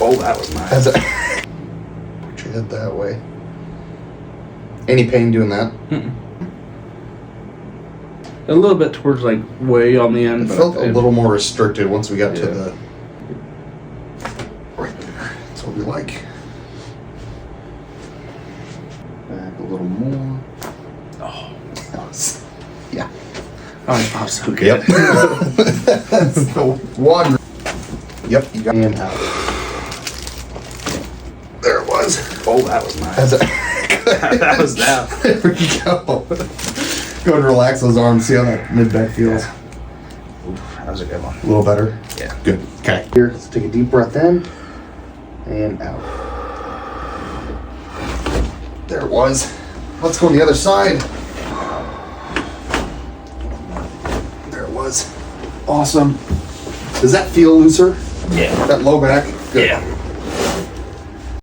Oh, that was nice. Put your head that way. Any pain doing that? Mm-mm. A little bit towards like way on the end. It felt a little more restricted once we got to Yeah. the right there. That's what we like. Back a little more. Oh, Yeah. oh, it pops so good. Yep. That's the one. Yep. You got and out. There it was. Oh, that was nice. That was that. There we go. Go and relax those arms. See how that mid back feels. Yeah. Oof, that was a good one. A little better. Yeah. Good. Okay. Here, let's take a deep breath in and out. There it was. Let's go on the other side. There it was. Awesome. Does that feel looser? Yeah. That low back? Good. Yeah.